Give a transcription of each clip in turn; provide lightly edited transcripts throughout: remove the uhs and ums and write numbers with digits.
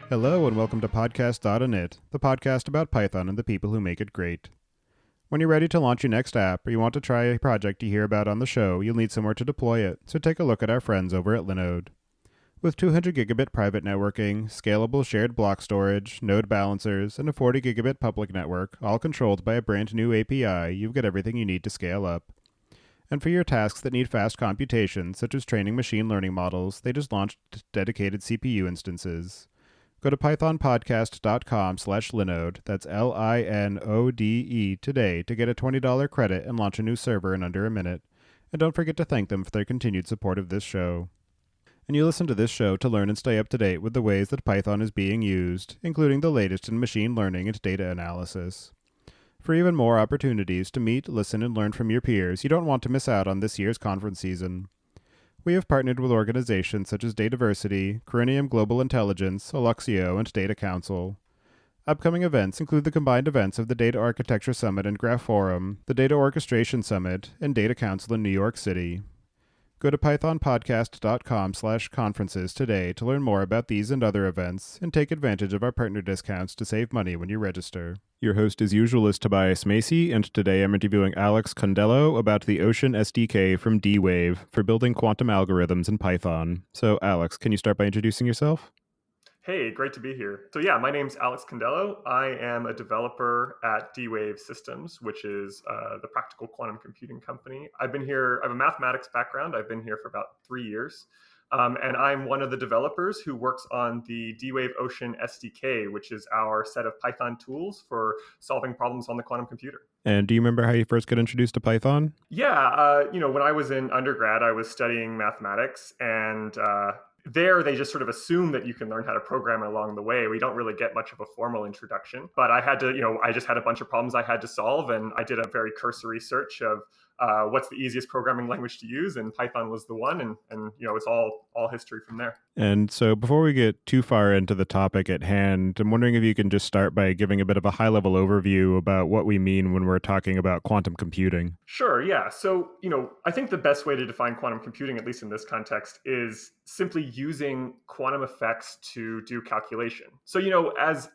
Hello and welcome to podcast.init, the podcast about Python and the people who make it great. When you're ready to launch your next app or you want to try a project you hear about on the show, you'll need somewhere to deploy it, so take a look at our friends over at Linode. With 200 gigabit private networking, scalable shared block storage, node balancers, and a 40 gigabit public network, all controlled by a brand new API, you've got everything you need to scale up. And for your tasks that need fast computation, such as training machine learning models, they just launched dedicated CPU instances. Go to pythonpodcast.com/linode, that's Linode, today to get a $20 credit and launch a new server in under a minute. And don't forget to thank them for their continued support of this show. And you listen to this show to learn and stay up to date with the ways that Python is being used, including the latest in machine learning and data analysis. For even more opportunities to meet, listen, and learn from your peers, you don't want to miss out on this year's conference season. We have partnered with organizations such as Dataversity, Corinium Global Intelligence, Alluxio, and Data Council. Upcoming events include the combined events of the Data Architecture Summit and Graph Forum, the Data Orchestration Summit, and Data Council in New York City. Go to pythonpodcast.com/conferences today to learn more about these and other events, and take advantage of our partner discounts to save money when you register. Your host as usual is Tobias Macey, and today I'm interviewing Alex Condello about the Ocean SDK from D-Wave for building quantum algorithms in Python. So Alex, can you start by introducing yourself? Hey, great to be here. So my name's Alex Condello. I am a developer at D-Wave Systems, which is the practical quantum computing company. I have a mathematics background. I've been here for about 3 years. And I'm one of the developers who works on the D-Wave Ocean SDK, which is our set of Python tools for solving problems on the quantum computer. And do you remember how you first got introduced to Python? Yeah, when I was in undergrad, I was studying mathematics, and there, they just sort of assume that you can learn how to program along the way. We don't really get much of a formal introduction. But I had to, I just had a bunch of problems I had to solve. And I did a very cursory search of what's the easiest programming language to use. And Python was the one. And it's all history from there. And so before we get too far into the topic at hand, I'm wondering if you can just start by giving a bit of a high-level overview about what we mean when we're talking about quantum computing. Sure, yeah. So, I think the best way to define quantum computing, at least in this context, is simply using quantum effects to do calculation. So, as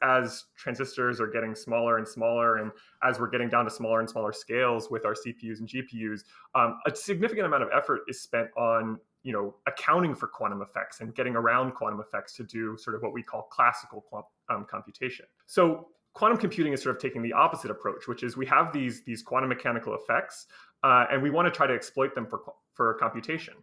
transistors are getting smaller and smaller, and as we're getting down to smaller and smaller scales with our CPUs and GPUs, a significant amount of effort is spent on accounting for quantum effects and getting around quantum effects to do sort of what we call classical computation. So quantum computing is sort of taking the opposite approach, which is we have these quantum mechanical effects, and we want to try to exploit them for computation.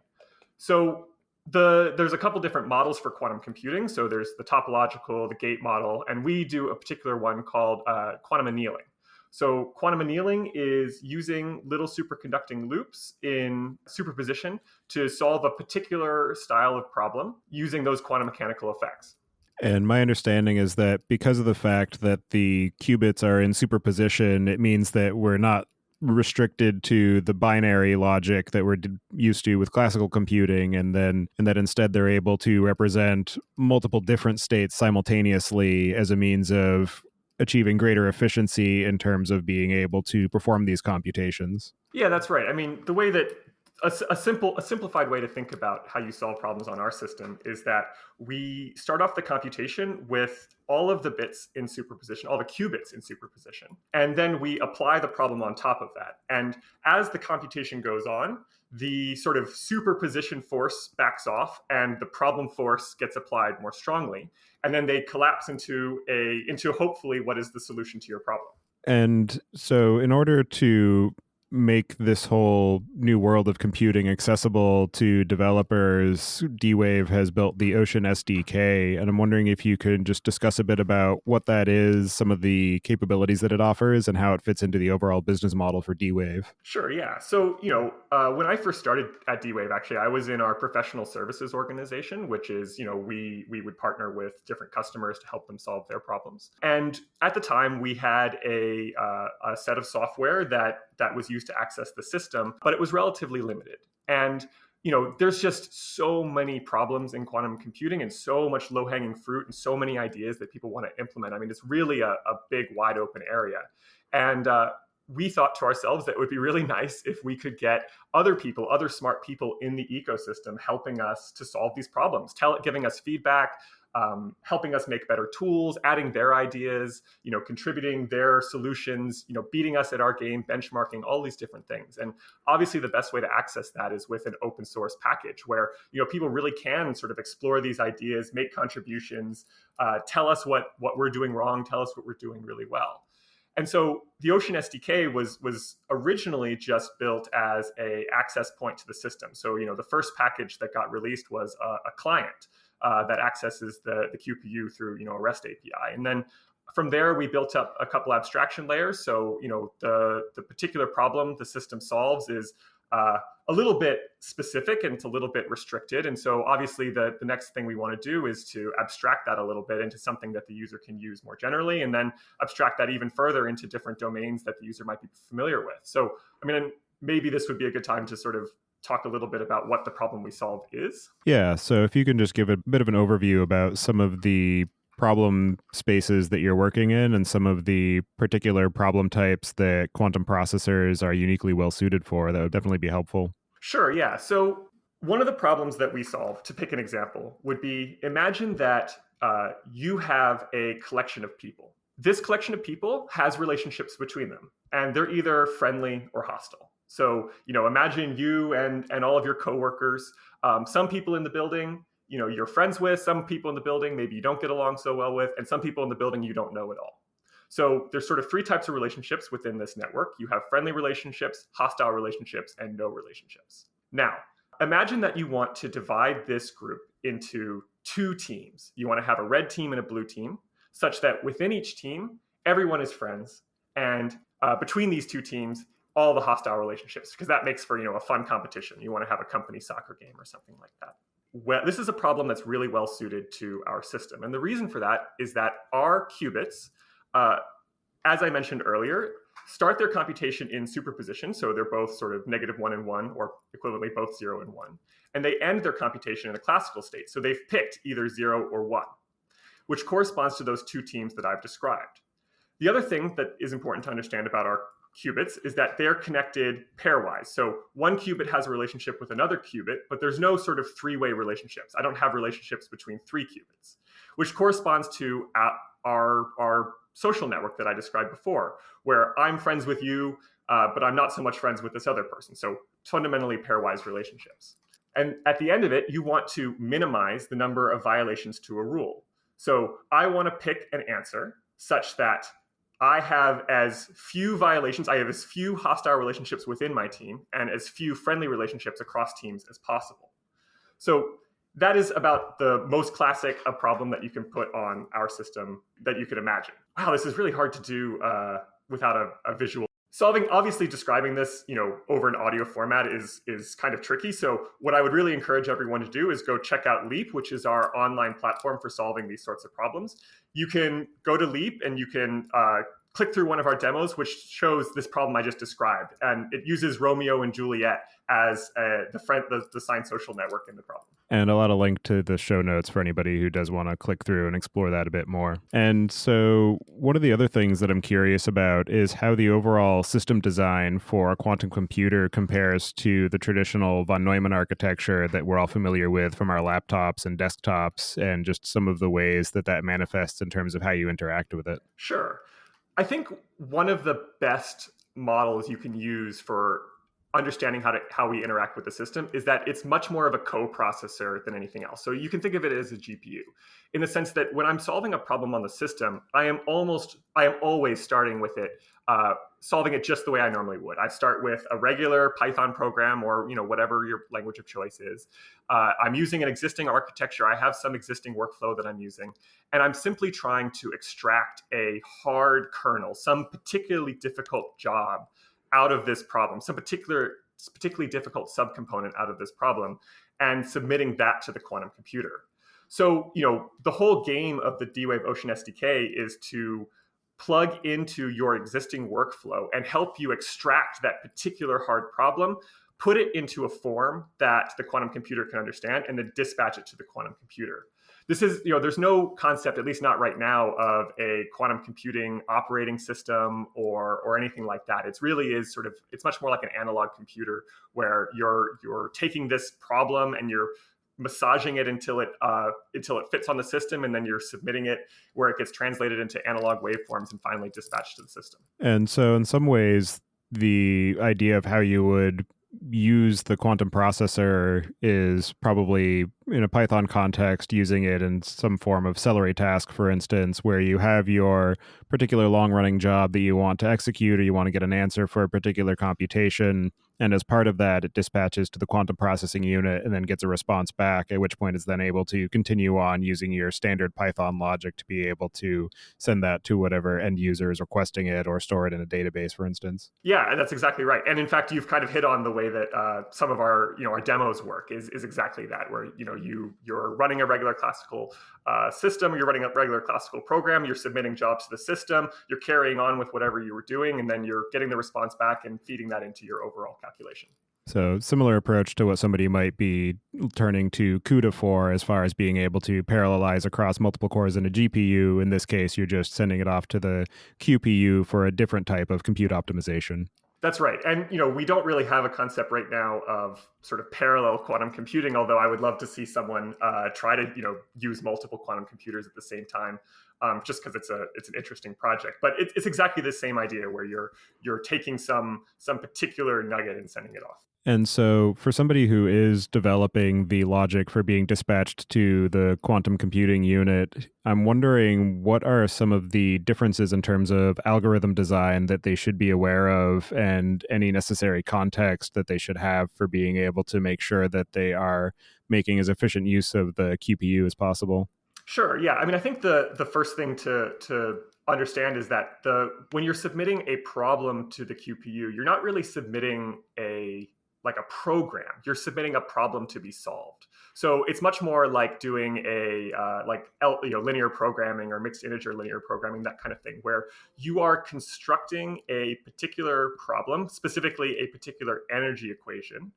So there's a couple different models for quantum computing. So there's the topological, the gate model, and we do a particular one called quantum annealing. So quantum annealing is using little superconducting loops in superposition to solve a particular style of problem using those quantum mechanical effects. And my understanding is that because of the fact that the qubits are in superposition, it means that we're not restricted to the binary logic that we're used to with classical computing, and that instead they're able to represent multiple different states simultaneously as a means of achieving greater efficiency in terms of being able to perform these computations. Yeah, that's right. I mean, the way that a simplified way to think about how you solve problems on our system is that we start off the computation with all of the bits in superposition, all the qubits in superposition, and then we apply the problem on top of that. And as the computation goes on, the sort of superposition force backs off and the problem force gets applied more strongly. And then they collapse into hopefully what is the solution to your problem. And so in order to make this whole new world of computing accessible to developers, D-Wave has built the Ocean SDK, and I'm wondering if you could just discuss a bit about what that is, some of the capabilities that it offers, and how it fits into the overall business model for D-Wave. Sure, yeah. So, when I first started at D-Wave, actually, I was in our professional services organization, which is, we would partner with different customers to help them solve their problems. And at the time, we had a set of software that was used to access the system, but it was relatively limited. And there's just so many problems in quantum computing and so much low-hanging fruit and so many ideas that people want to implement. I mean, it's really a big, wide open area. And we thought to ourselves that it would be really nice if we could get other people, other smart people in the ecosystem helping us to solve these problems, giving us feedback, helping us make better tools, adding their ideas, contributing their solutions, beating us at our game, benchmarking, all these different things. And obviously the best way to access that is with an open source package where, people really can sort of explore these ideas, make contributions, tell us what we're doing wrong, tell us what we're doing really well. And so the Ocean SDK was originally just built as a access point to the system. So, the first package that got released was a client that accesses the QPU through, a REST API. And then from there, we built up a couple abstraction layers. So, the particular problem the system solves is a little bit specific and it's a little bit restricted. And so obviously the next thing we want to do is to abstract that a little bit into something that the user can use more generally, and then abstract that even further into different domains that the user might be familiar with. So, maybe this would be a good time to sort of talk a little bit about what the problem we solve is. Yeah, so if you can just give a bit of an overview about some of the problem spaces that you're working in and some of the particular problem types that quantum processors are uniquely well suited for, that would definitely be helpful. Sure, yeah. So one of the problems that we solve, to pick an example, would be imagine that you have a collection of people. This collection of people has relationships between them, and they're either friendly or hostile. So, imagine you and all of your coworkers, some people in the building, you're friends with, some people in the building maybe you don't get along so well with, and some people in the building you don't know at all. So there's sort of three types of relationships within this network. You have friendly relationships, hostile relationships, and no relationships. Now, imagine that you want to divide this group into two teams. You want to have a red team and a blue team, such that within each team, everyone is friends. And between these two teams, all the hostile relationships, because that makes for, a fun competition. You want to have a company soccer game or something like that. Well, this is a problem that's really well suited to our system. And the reason for that is that our qubits, as I mentioned earlier, start their computation in superposition. So they're both sort of -1 and 1, or equivalently both 0 and 1. And they end their computation in a classical state. So they've picked either 0 or 1, which corresponds to those two teams that I've described. The other thing that is important to understand about our qubits is that they're connected pairwise. So one qubit has a relationship with another qubit, but there's no sort of three-way relationships. I don't have relationships between three qubits, which corresponds to our social network that I described before, where I'm friends with you, but I'm not so much friends with this other person. So fundamentally pairwise relationships. And at the end of it, you want to minimize the number of violations to a rule. So I want to pick an answer such that I have as few violations, I have as few hostile relationships within my team and as few friendly relationships across teams as possible. So that is about the most classic problem that you can put on our system that you could imagine. Wow, this is really hard to do without a visual. Obviously describing this, over an audio format is kind of tricky. So what I would really encourage everyone to do is go check out Leap, which is our online platform for solving these sorts of problems. You can go to Leap and you can click through one of our demos, which shows this problem I just described. And it uses Romeo and Juliet as the signed social network in the problem. And I'll add a link to the show notes for anybody who does want to click through and explore that a bit more. And so one of the other things that I'm curious about is how the overall system design for a quantum computer compares to the traditional von Neumann architecture that we're all familiar with from our laptops and desktops, and just some of the ways that manifests in terms of how you interact with it. Sure. I think one of the best models you can use for understanding how we interact with the system is that it's much more of a co-processor than anything else. So you can think of it as a GPU in the sense that when I'm solving a problem on the system, I am always starting with it, solving it just the way I normally would. I start with a regular Python program or whatever your language of choice is. I'm using an existing architecture. I have some existing workflow that I'm using, and I'm simply trying to extract a hard kernel, some particularly difficult job out of this problem, some particularly difficult subcomponent out of this problem, and submitting that to the quantum computer. So, the whole game of the D-Wave Ocean SDK is to plug into your existing workflow and help you extract that particular hard problem, put it into a form that the quantum computer can understand, and then dispatch it to the quantum computer. This is, there's no concept, at least not right now, of a quantum computing operating system or anything like that. It really is it's much more like an analog computer where you're taking this problem and you're massaging it until it fits on the system, and then you're submitting it where it gets translated into analog waveforms and finally dispatched to the system. And so in some ways, the idea of how you would use the quantum processor is probably in a Python context using it in some form of celery task, for instance, where you have your particular long-running job that you want to execute, or you want to get an answer for a particular computation. And as part of that, it dispatches to the quantum processing unit and then gets a response back, at which point it's then able to continue on using your standard Python logic to be able to send that to whatever end user is requesting it or store it in a database, for instance. Yeah, that's exactly right. And in fact, you've kind of hit on the way that some of our our demos work is exactly that, where you're running a regular classical system, you're running a regular classical program, you're submitting jobs to the system, you're carrying on with whatever you were doing, and then you're getting the response back and feeding that into your overall calculation. So similar approach to what somebody might be turning to CUDA for, as far as being able to parallelize across multiple cores in a GPU. In this case, you're just sending it off to the QPU for a different type of compute optimization. That's right. And we don't really have a concept right now of sort of parallel quantum computing, although I would love to see someone try to use multiple quantum computers at the same time, just because it's an interesting project. But it's exactly the same idea, where you're taking some particular nugget and sending it off. And so for somebody who is developing the logic for being dispatched to the quantum computing unit, I'm wondering what are some of the differences in terms of algorithm design that they should be aware of, and any necessary context that they should have for being able to make sure that they are making as efficient use of the QPU as possible. Sure. Yeah. I mean, I think the first thing to understand is that when you're submitting a problem to the QPU, you're not really submitting a program. You're submitting a problem to be solved. So it's much more like doing a linear programming or mixed integer linear programming, that kind of thing, where you are constructing a particular problem, specifically a particular energy equation,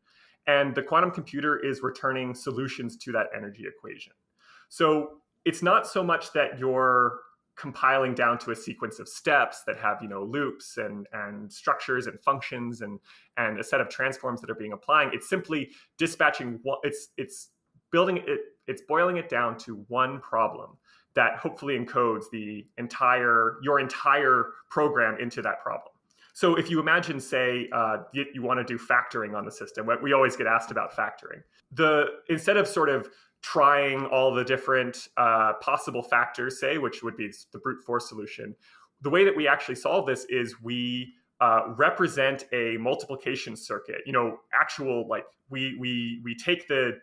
and the quantum computer is returning solutions to that energy equation. So it's not so much that you're compiling down to a sequence of steps that have loops and structures and functions and a set of transforms that are being applying. It's simply dispatching. It's building it. It's boiling it down to one problem that hopefully encodes your entire program into that problem. So if you imagine, say, you want to do factoring on the system, we always get asked about factoring. Instead of sort of trying all the different possible factors, say, which would be the brute force solution, the way that we actually solve this is we represent a multiplication circuit. We take the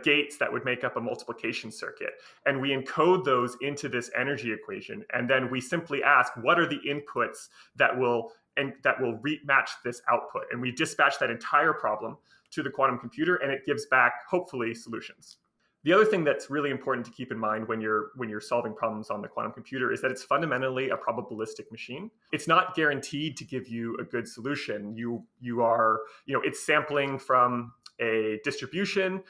gates that would make up a multiplication circuit, and we encode those into this energy equation, and then we simply ask, what are the inputs that will match this output, and we dispatch that entire problem to the quantum computer, and it gives back hopefully solutions. The other thing that's really important to keep in mind when you're solving problems on the quantum computer is that it's fundamentally a probabilistic machine. It's not guaranteed to give you a good solution. It's sampling from a distribution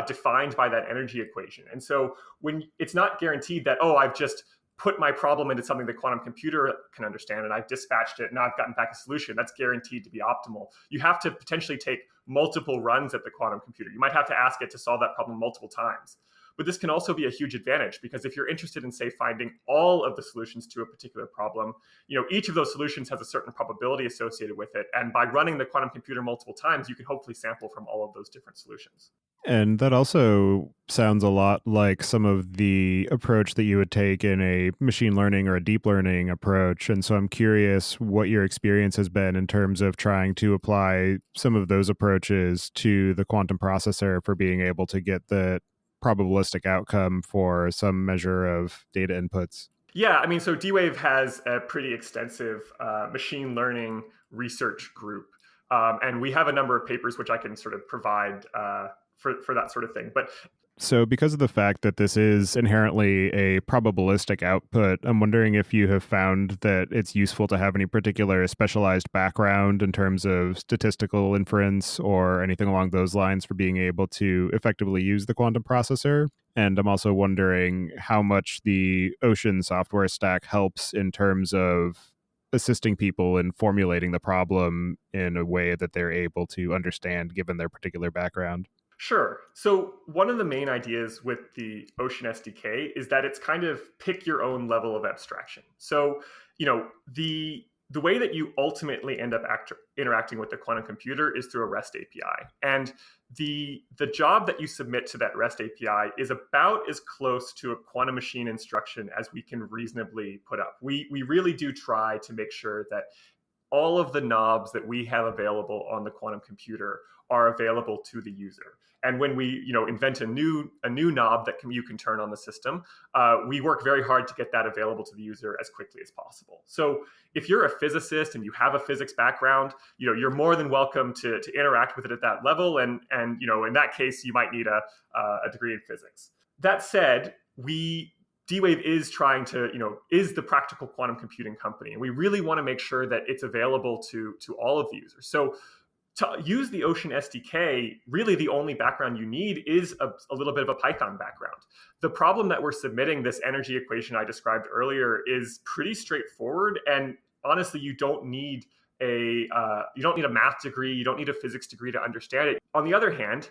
defined by that energy equation. And so when it's not guaranteed that, I've just put my problem into something the quantum computer can understand, and I've dispatched it, and I've gotten back a solution that's guaranteed to be optimal. You have to potentially take multiple runs at the quantum computer. You might have to ask it to solve that problem multiple times. But this can also be a huge advantage, because if you're interested in, say, finding all of the solutions to a particular problem, each of those solutions has a certain probability associated with it. And by running the quantum computer multiple times, you can hopefully sample from all of those different solutions. And that also sounds a lot like some of the approach that you would take in a machine learning or a deep learning approach. And so I'm curious what your experience has been in terms of trying to apply some of those approaches to the quantum processor for being able to get the probabilistic outcome for some measure of data inputs. Yeah, I mean, so D-Wave has a pretty extensive machine learning research group. And we have a number of papers which I can sort of provide for that sort of thing. But so because of the fact that this is inherently a probabilistic output, I'm wondering if you have found that it's useful to have any particular specialized background in terms of statistical inference or anything along those lines for being able to effectively use the quantum processor. And I'm also wondering how much the Ocean software stack helps in terms of assisting people in formulating the problem in a way that they're able to understand given their particular background. Sure. So one of the main ideas with the Ocean SDK is that it's kind of pick your own level of abstraction. So, the way that you ultimately end up interacting with the quantum computer is through a REST API. And the job that you submit to that REST API is about as close to a quantum machine instruction as we can reasonably put up. We really do try to make sure that all of the knobs that we have available on the quantum computer are available to the user. And when we, invent a new knob that you can turn on the system, we work very hard to get that available to the user as quickly as possible. So if you're a physicist and you have a physics background, you're more than welcome to interact with it at that level. And in that case, you might need a degree in physics. That said, D-Wave is trying to, is the practical quantum computing company. And we really want to make sure that it's available to all of the users. So to use the Ocean SDK, really the only background you need is a little bit of a Python background. The problem that we're submitting, this energy equation I described earlier, is pretty straightforward. And honestly, you don't need a math degree, you don't need a physics degree to understand it. On the other hand,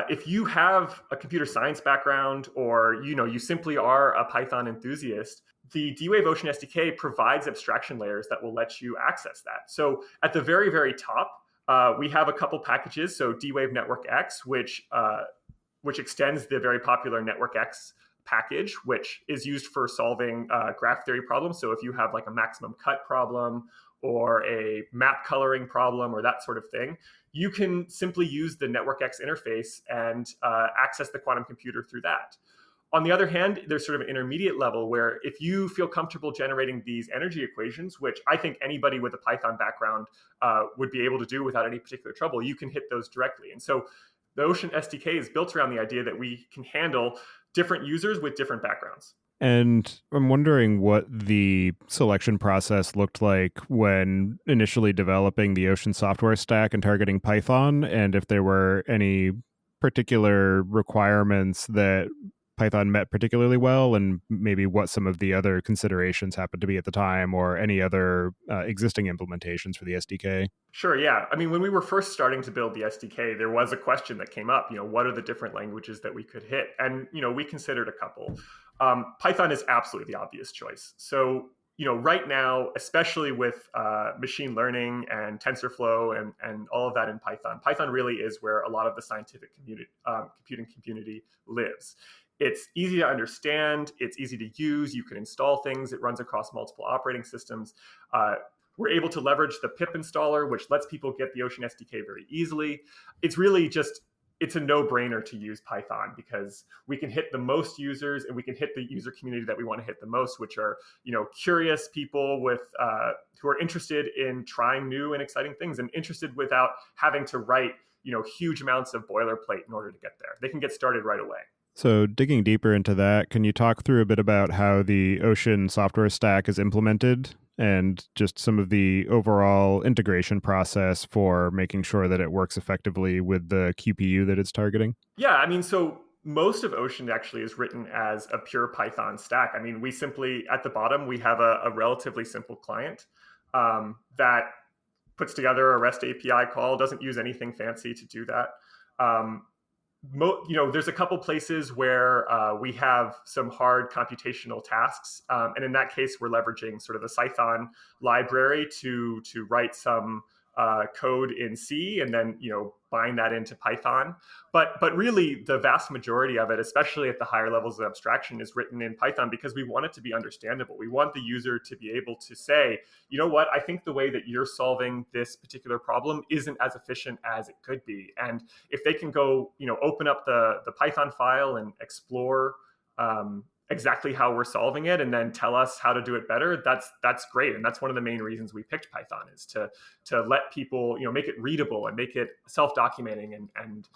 if you have a computer science background, or you simply are a Python enthusiast, the D-Wave Ocean SDK provides abstraction layers that will let you access that. So at the very, very top, we have a couple packages. So D-Wave Network X, which extends the very popular Network X package, which is used for solving graph theory problems. So if you have like a maximum cut problem or a map coloring problem or that sort of thing, you can simply use the Network X interface and access the quantum computer through that. On the other hand, there's sort of an intermediate level where if you feel comfortable generating these energy equations, which I think anybody with a Python background would be able to do without any particular trouble, you can hit those directly. And so the Ocean SDK is built around the idea that we can handle different users with different backgrounds. And I'm wondering what the selection process looked like when initially developing the Ocean software stack and targeting Python, and if there were any particular requirements that Python met particularly well, and maybe what some of the other considerations happened to be at the time, or any other existing implementations for the SDK. Sure, yeah. I mean, when we were first starting to build the SDK, there was a question that came up, what are the different languages that we could hit? And, we considered a couple. Python is absolutely the obvious choice. So, right now, especially with machine learning and TensorFlow and all of that in Python really is where a lot of the scientific computing community lives. It's easy to understand. It's easy to use. You can install things. It runs across multiple operating systems. We're able to leverage the pip installer, which lets people get the Ocean SDK very easily. It's really it's a no-brainer to use Python because we can hit the most users and we can hit the user community that we want to hit the most, which are, curious people with who are interested in trying new and exciting things and interested without having to write, huge amounts of boilerplate in order to get there. They can get started right away. So digging deeper into that, can you talk through a bit about how the Ocean software stack is implemented and just some of the overall integration process for making sure that it works effectively with the QPU that it's targeting? Yeah, I mean, so most of Ocean actually is written as a pure Python stack. I mean, we simply, at the bottom, we have a relatively simple client that puts together a REST API call, doesn't use anything fancy to do that. There's a couple places where we have some hard computational tasks. And in that case, we're leveraging sort of the Python library to write some code in C and then, bind that into Python. But really, the vast majority of it, especially at the higher levels of abstraction, is written in Python because we want it to be understandable. We want the user to be able to say, you know what, I think the way that you're solving this particular problem isn't as efficient as it could be. And if they can go, open up the Python file and explore exactly how we're solving it and then tell us how to do it better, that's great. And that's one of the main reasons we picked Python, is to let people, make it readable and make it self-documenting and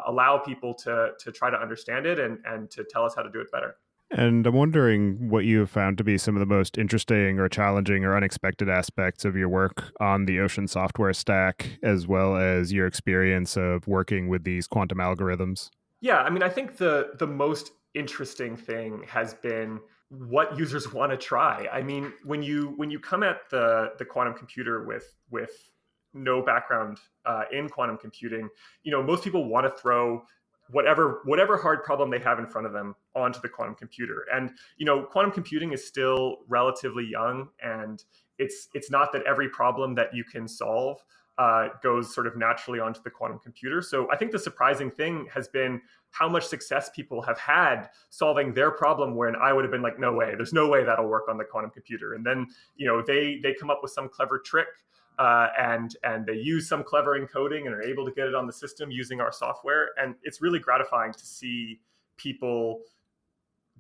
allow people to try to understand it and to tell us how to do it better. And I'm wondering what you have found to be some of the most interesting or challenging or unexpected aspects of your work on the Ocean software stack, as well as your experience of working with these quantum algorithms. Yeah, I mean, I think the most interesting thing has been what users want to try. I mean, when you come at the quantum computer with no background in quantum computing, most people want to throw whatever hard problem they have in front of them onto the quantum computer. And quantum computing is still relatively young, and it's not that every problem that you can solve goes sort of naturally onto the quantum computer. So I think the surprising thing has been how much success people have had solving their problem when I would have been like, no way, there's no way that'll work on the quantum computer. And then they come up with some clever trick, and they use some clever encoding and are able to get it on the system using our software. And it's really gratifying to see people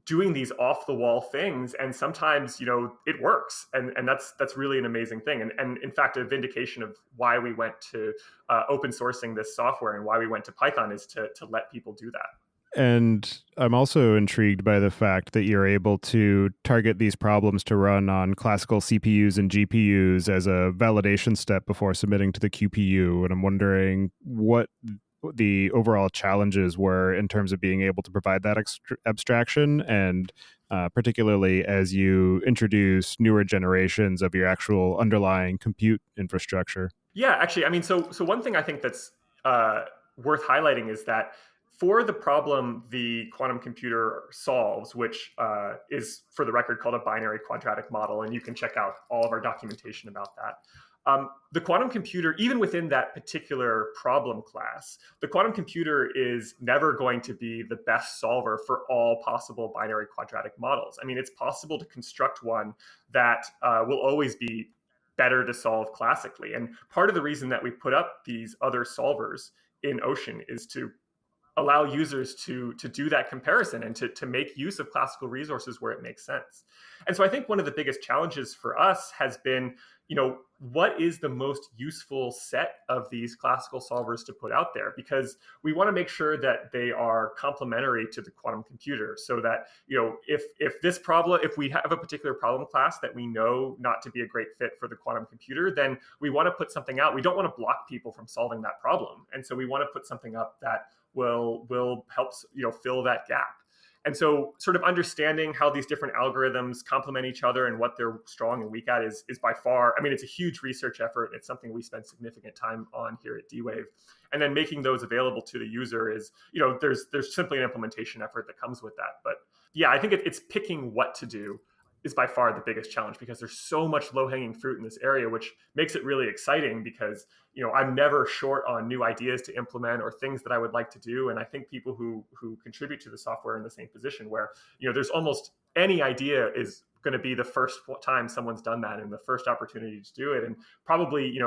doing these off the wall things, and sometimes it works, and that's really an amazing thing, and in fact a vindication of why we went to open sourcing this software and why we went to Python is to let people do that. And I'm also intrigued by the fact that you're able to target these problems to run on classical CPUs and GPUs as a validation step before submitting to the QPU. And I'm wondering what the overall challenges were in terms of being able to provide that abstraction, and particularly as you introduce newer generations of your actual underlying compute infrastructure. Yeah, actually, I mean, so one thing I think that's worth highlighting is that for the problem the quantum computer solves, which is, for the record, called a binary quadratic model, and you can check out all of our documentation about that. The quantum computer, even within that particular problem class, the quantum computer is never going to be the best solver for all possible binary quadratic models. I mean, it's possible to construct one that will always be better to solve classically. And part of the reason that we put up these other solvers in Ocean is to allow users to do that comparison and to make use of classical resources where it makes sense. And so I think one of the biggest challenges for us has been, what is the most useful set of these classical solvers to put out there? Because we want to make sure that they are complementary to the quantum computer, so that, if we have a particular problem class that we know not to be a great fit for the quantum computer, then we want to put something out. We don't want to block people from solving that problem. And so we want to put something up that will help fill that gap. And so sort of understanding how these different algorithms complement each other and what they're strong and weak at is by far, I mean, it's a huge research effort. It's something we spend significant time on here at D-Wave. And then making those available to the user is, there's simply an implementation effort that comes with that. But yeah, I think it's picking what to do is by far the biggest challenge, because there's so much low-hanging fruit in this area, which makes it really exciting, because I'm never short on new ideas to implement or things that I would like to do. And I think people who contribute to the software are in the same position, where there's almost any idea is going to be the first time someone's done that and the first opportunity to do it, and probably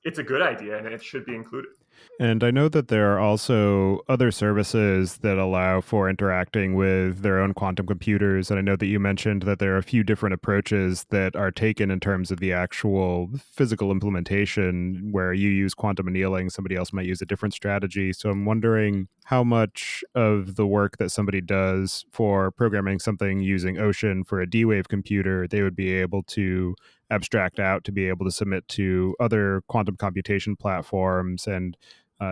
it's a good idea and it should be included. And I know that there are also other services that allow for interacting with their own quantum computers. And I know that you mentioned that there are a few different approaches that are taken in terms of the actual physical implementation, where you use quantum annealing, somebody else might use a different strategy. So I'm wondering how much of the work that somebody does for programming something using Ocean for a D-Wave computer, they would be able to abstract out to be able to submit to other quantum computation platforms, and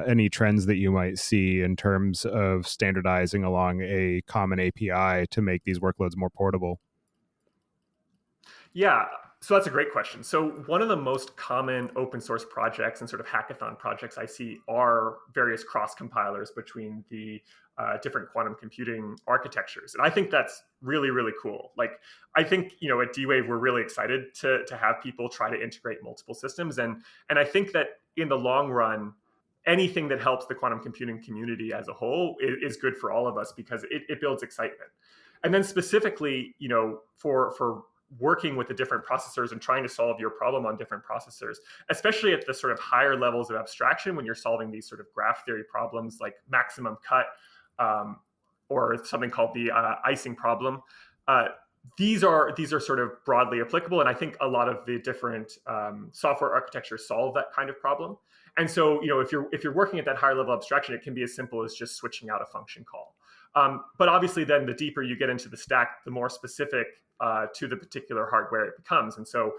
any trends that you might see in terms of standardizing along a common API to make these workloads more portable. Yeah, so that's a great question. So one of the most common open source projects and sort of hackathon projects I see are various cross compilers between the different quantum computing architectures. And I think that's really, really cool. Like, I think, at D-Wave, we're really excited to have people try to integrate multiple systems. And I think that in the long run, anything that helps the quantum computing community as a whole is good for all of us, because it builds excitement. And then specifically, for working with the different processors and trying to solve your problem on different processors, especially at the sort of higher levels of abstraction, when you're solving these sort of graph theory problems like maximum cut, or something called the icing problem. These are sort of broadly applicable, and I think a lot of the different software architectures solve that kind of problem. And so, if you're working at that higher level abstraction, it can be as simple as just switching out a function call. But obviously, then the deeper you get into the stack, the more specific to the particular hardware it becomes. And so,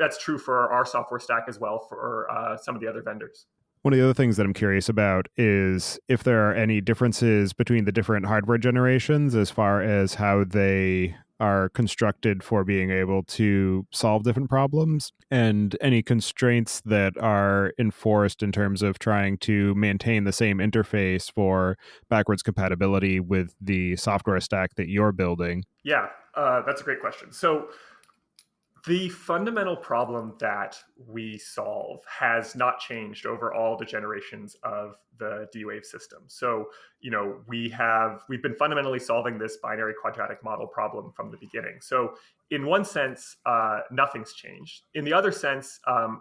that's true for our software stack as well for some of the other vendors. One of the other things that I'm curious about is if there are any differences between the different hardware generations as far as how they are constructed for being able to solve different problems, and any constraints that are enforced in terms of trying to maintain the same interface for backwards compatibility with the software stack that you're building. Yeah, that's a great question. So the fundamental problem that we solve has not changed over all the generations of the D-Wave system. So, we've been fundamentally solving this binary quadratic model problem from the beginning. So, in one sense, nothing's changed. In the other sense,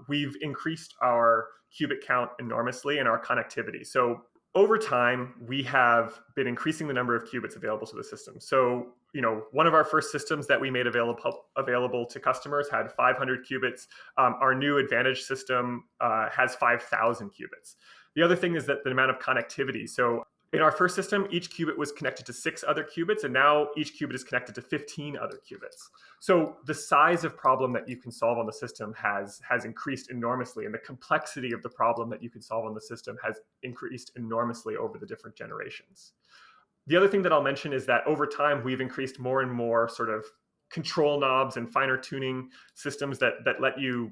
we've increased our qubit count enormously and our connectivity. So, over time, we have been increasing the number of qubits available to the system. So, one of our first systems that we made available to customers had 500 qubits. Our new Advantage system has 5,000 qubits. The other thing is that the amount of connectivity. So, in our first system, each qubit was connected to 6 other qubits, and now each qubit is connected to 15 other qubits. So the size of problem that you can solve on the system has increased enormously, and the complexity of the problem that you can solve on the system has increased enormously over the different generations. The other thing that I'll mention is that over time, we've increased more and more sort of control knobs and finer tuning systems that let you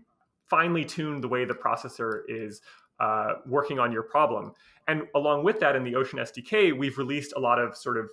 finely tune the way the processor is working on your problem. And along with that, in the Ocean SDK, we've released a lot of sort of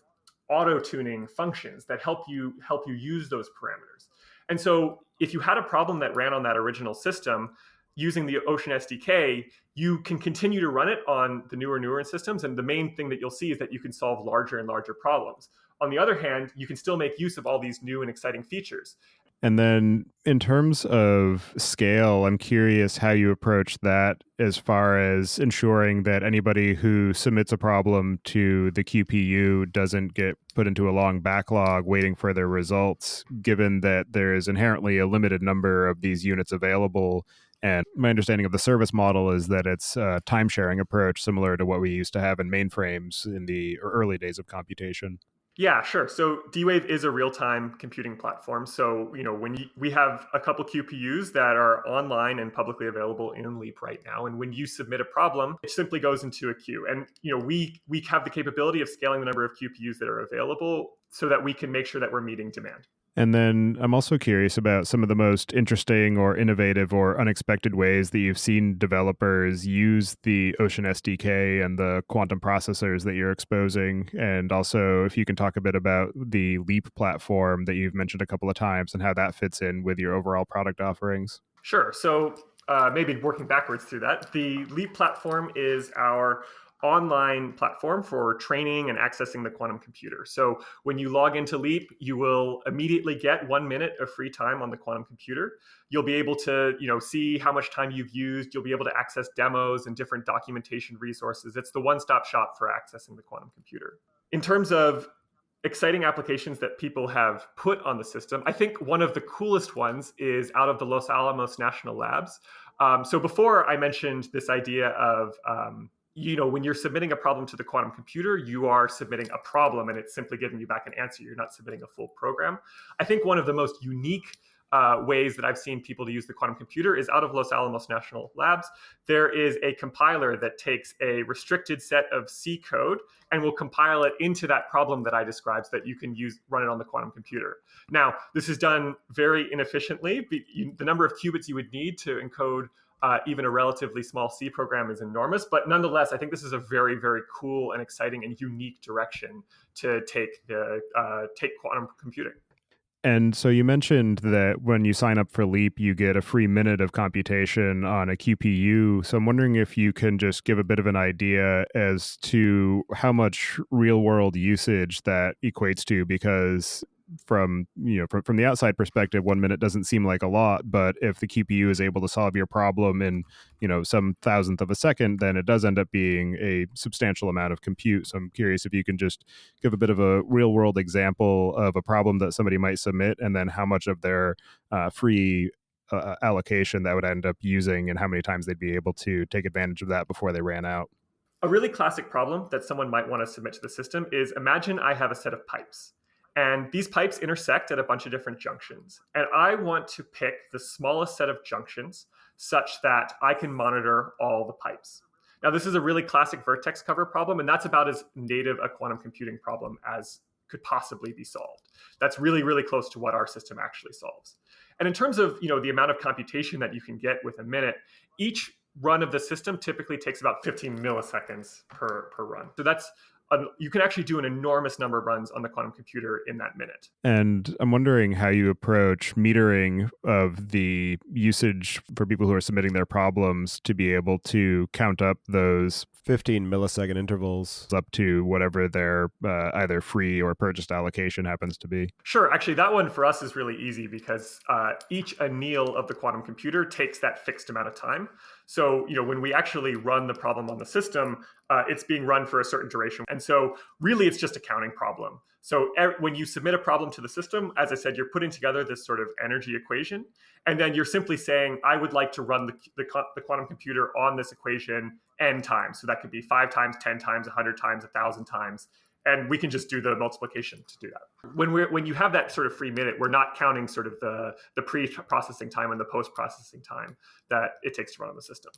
auto tuning functions that help you use those parameters. And so if you had a problem that ran on that original system, using the Ocean SDK, you can continue to run it on the newer systems. And the main thing that you'll see is that you can solve larger and larger problems. On the other hand, you can still make use of all these new and exciting features. And then in terms of scale, I'm curious how you approach that as far as ensuring that anybody who submits a problem to the QPU doesn't get put into a long backlog waiting for their results, given that there is inherently a limited number of these units available. And my understanding of the service model is that it's a time sharing approach similar to what we used to have in mainframes in the early days of computation. Yeah, sure. So D-Wave is a real-time computing platform. So, we have a couple QPUs that are online and publicly available in Leap right now. And when you submit a problem, it simply goes into a queue. And, we have the capability of scaling the number of QPUs that are available so that we can make sure that we're meeting demand. And then I'm also curious about some of the most interesting or innovative or unexpected ways that you've seen developers use the Ocean SDK and the quantum processors that you're exposing. And also, if you can talk a bit about the Leap platform that you've mentioned a couple of times and how that fits in with your overall product offerings. Sure. So maybe working backwards through that, the Leap platform is our online platform for training and accessing the quantum computer. So when you log into Leap, you will immediately get 1 minute of free time on the quantum computer. You'll be able to, see how much time you've used. You'll be able to access demos and different documentation resources. It's the one-stop shop for accessing the quantum computer. In terms of exciting applications that people have put on the system, I think one of the coolest ones is out of the Los Alamos National Labs. So before I mentioned this idea of when you're submitting a problem to the quantum computer, you are submitting a problem and it's simply giving you back an answer. You're not submitting a full program. I think one of the most unique ways that I've seen people to use the quantum computer is out of Los Alamos National Labs. There is a compiler that takes a restricted set of C code and will compile it into that problem that I described so that you can run it on the quantum computer. Now, this is done very inefficiently. The number of qubits you would need to encode even a relatively small C program is enormous. But nonetheless, I think this is a very, very cool and exciting and unique direction to take quantum computing. And so you mentioned that when you sign up for Leap, you get a free minute of computation on a QPU. So I'm wondering if you can just give a bit of an idea as to how much real world usage that equates to, because from the outside perspective, 1 minute doesn't seem like a lot, but if the QPU is able to solve your problem in some thousandth of a second, then it does end up being a substantial amount of compute. So I'm curious if you can just give a bit of a real world example of a problem that somebody might submit, and then how much of their free allocation that would end up using, and how many times they'd be able to take advantage of that before they ran out. A really classic problem that someone might want to submit to the system is, imagine I have a set of pipes. And these pipes intersect at a bunch of different junctions. And I want to pick the smallest set of junctions such that I can monitor all the pipes. Now, this is a really classic vertex cover problem, and that's about as native a quantum computing problem as could possibly be solved. That's really, really close to what our system actually solves. And in terms of the amount of computation that you can get with a minute, each run of the system typically takes about 15 milliseconds per run. So you can actually do an enormous number of runs on the quantum computer in that minute. And I'm wondering how you approach metering of the usage for people who are submitting their problems to be able to count up those 15 millisecond intervals up to whatever their either free or purchased allocation happens to be. Sure. Actually, that one for us is really easy because each anneal of the quantum computer takes that fixed amount of time. So, when we actually run the problem on the system, it's being run for a certain duration. And so really, it's just a counting problem. So when you submit a problem to the system, as I said, you're putting together this sort of energy equation. And then you're simply saying, I would like to run the quantum computer on this equation n times. So that could be 5 times, 10 times, 100 times, 1,000 times. And we can just do the multiplication to do that. When you have that sort of free minute, we're not counting sort of the pre-processing time and the post-processing time that it takes to run on the system.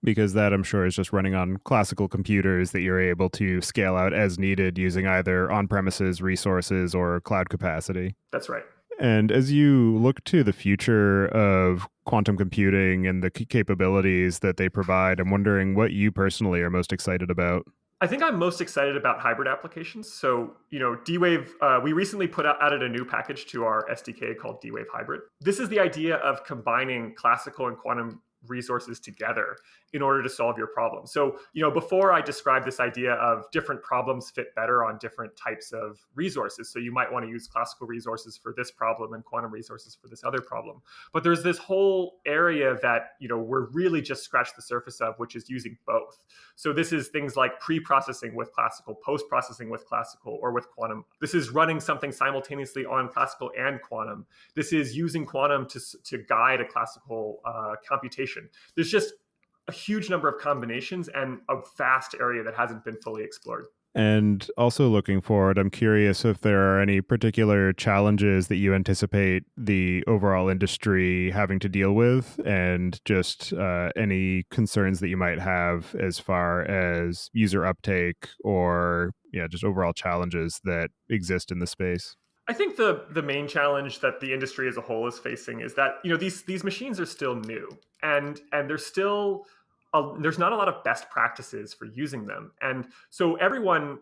Because that, I'm sure, is just running on classical computers that you're able to scale out as needed using either on-premises resources or cloud capacity. That's right. And as you look to the future of quantum computing and the capabilities that they provide, I'm wondering what you personally are most excited about. I think I'm most excited about hybrid applications. So, D-Wave, we recently added a new package to our SDK called D-Wave Hybrid. This is the idea of combining classical and quantum resources together in order to solve your problem. So, before I described this idea of different problems fit better on different types of resources. So you might want to use classical resources for this problem and quantum resources for this other problem. But there's this whole area that, we're really just scratched the surface of, which is using both. So this is things like pre-processing with classical, post-processing with classical, or with quantum. This is running something simultaneously on classical and quantum. This is using quantum to guide a classical computation. There's just a huge number of combinations and a vast area that hasn't been fully explored. And also looking forward, I'm curious if there are any particular challenges that you anticipate the overall industry having to deal with, and just any concerns that you might have as far as user uptake or just overall challenges that exist in the space. I think the main challenge that the industry as a whole is facing is that these machines are still new, and there's still there's not a lot of best practices for using them. And so everyone,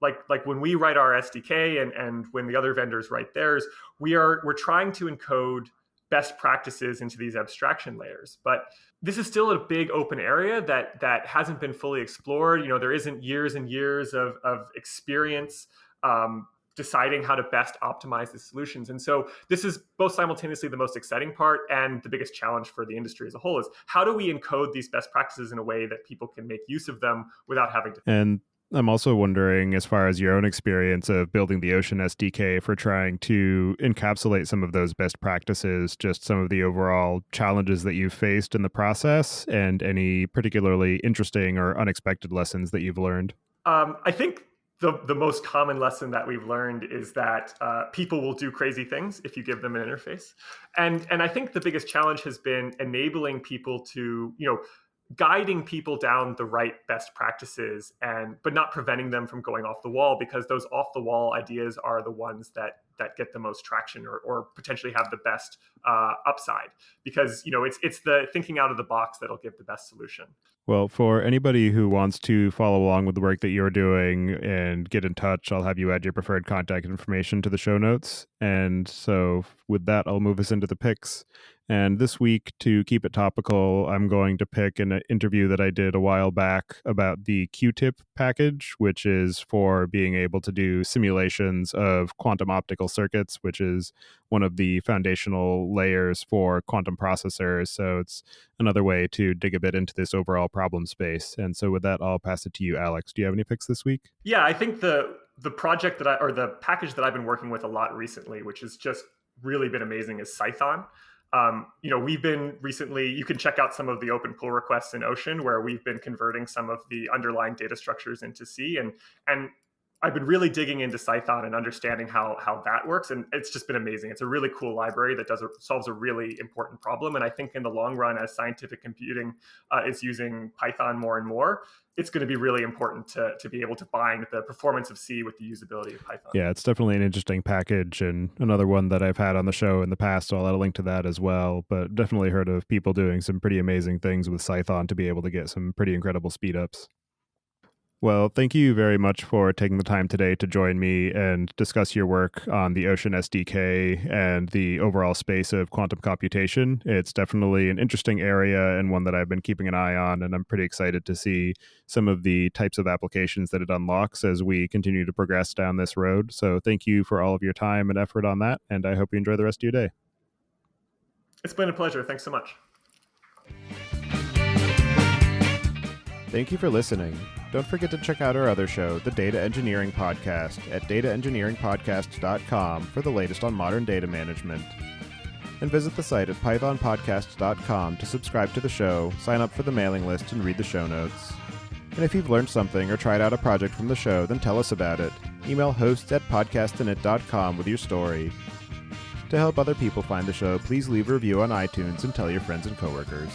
like when we write our SDK and when the other vendors write theirs, we're trying to encode best practices into these abstraction layers. But this is still a big open area that hasn't been fully explored. There isn't years and years of experience deciding how to best optimize the solutions. And so this is both simultaneously the most exciting part and the biggest challenge for the industry as a whole is how do we encode these best practices in a way that people can make use of them without having to. And I'm also wondering, as far as your own experience of building the Ocean SDK for trying to encapsulate some of those best practices, just some of the overall challenges that you've faced in the process and any particularly interesting or unexpected lessons that you've learned. I think the most common lesson that we've learned is that people will do crazy things if you give them an interface. And I think the biggest challenge has been enabling people to, guiding people down the right best practices but not preventing them from going off the wall, because those off the wall ideas are the ones that get the most traction or potentially have the best upside, because it's the thinking out of the box that'll give the best solution. Well, for anybody who wants to follow along with the work that you're doing and get in touch, I'll have you add your preferred contact information to the show notes. And so with that, I'll move us into the picks. And this week, to keep it topical, I'm going to pick an interview that I did a while back about the Q-tip package, which is for being able to do simulations of quantum optical circuits, which is one of the foundational layers for quantum processors. So it's another way to dig a bit into this overall problem space. And so with that, I'll pass it to you, Alex. Do you have any picks this week? Yeah, I think the project or the package that I've been working with a lot recently, which has just really been amazing, is Python. We've been recently, you can check out some of the open pull requests in Ocean where we've been converting some of the underlying data structures into C. And I've been really digging into Python and understanding how that works, and it's just been amazing. It's a really cool library that solves a really important problem. And I think in the long run, as scientific computing is using Python more and more, it's going to be really important to be able to bind the performance of C with the usability of Python. Yeah, it's definitely an interesting package, and another one that I've had on the show in the past, so I'll add a link to that as well. But definitely heard of people doing some pretty amazing things with Python to be able to get some pretty incredible speedups. Well, thank you very much for taking the time today to join me and discuss your work on the Ocean SDK and the overall space of quantum computation. It's definitely an interesting area and one that I've been keeping an eye on, and I'm pretty excited to see some of the types of applications that it unlocks as we continue to progress down this road. So thank you for all of your time and effort on that, and I hope you enjoy the rest of your day. It's been a pleasure. Thanks so much. Thank you for listening. Don't forget to check out our other show, the Data Engineering Podcast, at dataengineeringpodcast.com for the latest on modern data management. And visit the site at pythonpodcast.com to subscribe to the show, sign up for the mailing list, and read the show notes. And if you've learned something or tried out a project from the show, then tell us about it. Email hosts@podcastinit.com with your story. To help other people find the show, please leave a review on iTunes and tell your friends and coworkers.